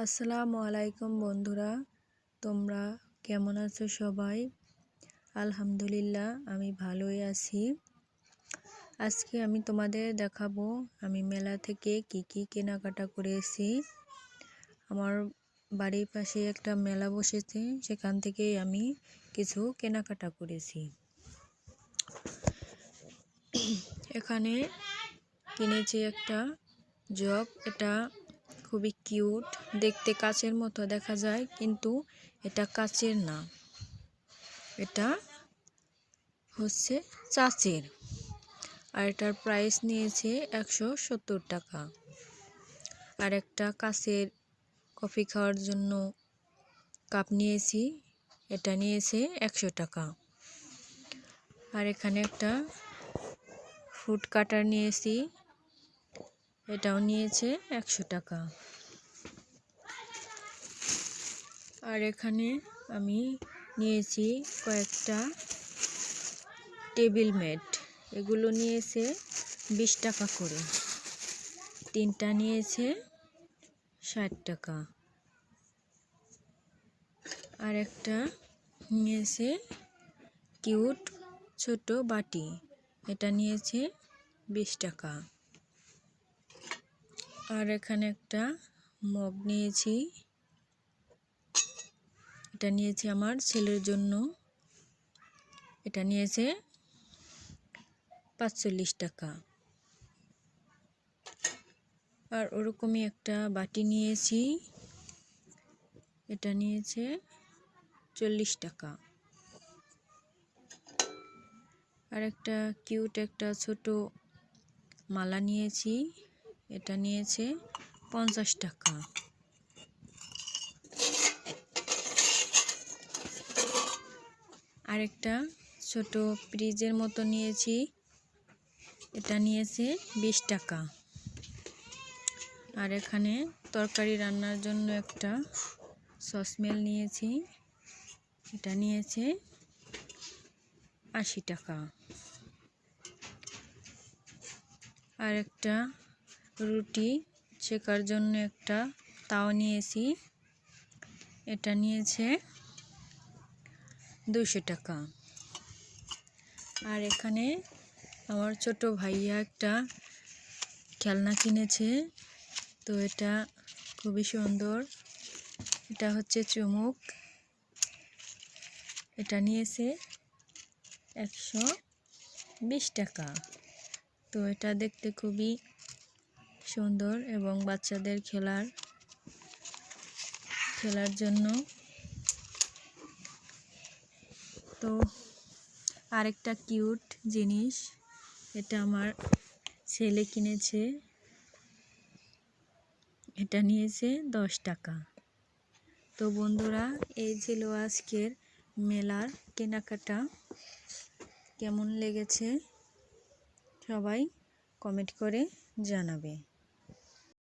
আসসালামু আলাইকুম বন্ধুরা, তোমরা কেমন আছো সবাই? আলহামদুলিল্লাহ আমি ভালোই আছি। আজকে আমি তোমাদের দেখাবো আমি মেলা থেকে কি কেনাকাটা করেছি। আমার বাড়ির পাশে একটা মেলা বসেছে, সেখান থেকে আমি কিছু কেনাকাটা করেছি। এখানে কিনেছি একটা জগ। এটা খুবই কিউট, দেখতে কাচের মতো দেখা যায়, কিন্তু এটা কাচের না, এটা হচ্ছে চাচের। আর এটার প্রাইস নিয়েছে 170 টাকা। আর একটা কাচের কফি খাওয়ার জন্য কাপ নিয়েছি, এটা নিয়েছে 100 টাকা। আর এখানে একটা ফুড কাটার নিয়েছি, এটাও নিয়েছে 100 টাকা। আর এখানে আমি নিয়েছি কয়েকটা টেবিল ম্যাট, এগুলো নিয়েছে 20 টাকা করে। তিনটা নিয়েছে 60 টাকা। আর একটা নিয়েছে কিউট ছোট বাটি, এটা নিয়েছে 20 টাকা। আর এখানে একটা মগ নিয়েছি, এটা নিয়েছি আমার ছেলের জন্য, এটা নিয়েছে 45 টাকা। আর ওরকমই একটা বাটি নিয়েছি, এটা নিয়েছে 40 টাকা। আর একটা কিউট একটা ছোট মালা নিয়েছি, এটা নিয়েছে 50 টাকা। আর একটা ছোট ফ্রিজের মতো নিয়েছি, এটা নিয়েছে 20 টাকা। আর এখানে তরকারি রান্নার জন্য একটা সসপ্যান নিয়েছি, এটা নিয়েছে 80 টাকা। আর একটা রুটি ছেকার জন্য একটা তাও নিয়েছি, এটা নিয়েছে 200 টাকা। আর এখানে আমার ছোট ভাইয়া একটা খেলনা কিনেছে, তো এটা খুবই সুন্দর, এটা হচ্ছে চুমুক, এটা নিয়েছে 120 টাকা। তো এটা দেখতে খুবই সুন্দর এবং বাচ্চাদের খেলার জন্য। তো আরেকটা কিউট জিনিস, এটা আমার ছেলে কিনেছে, এটা নিয়েছে 10 টাকা। তো বন্ধুরা, এই ছিল আজকের মেলার কেনাকাটা। কেমন লেগেছে সবাই কমেন্ট করে জানাবে।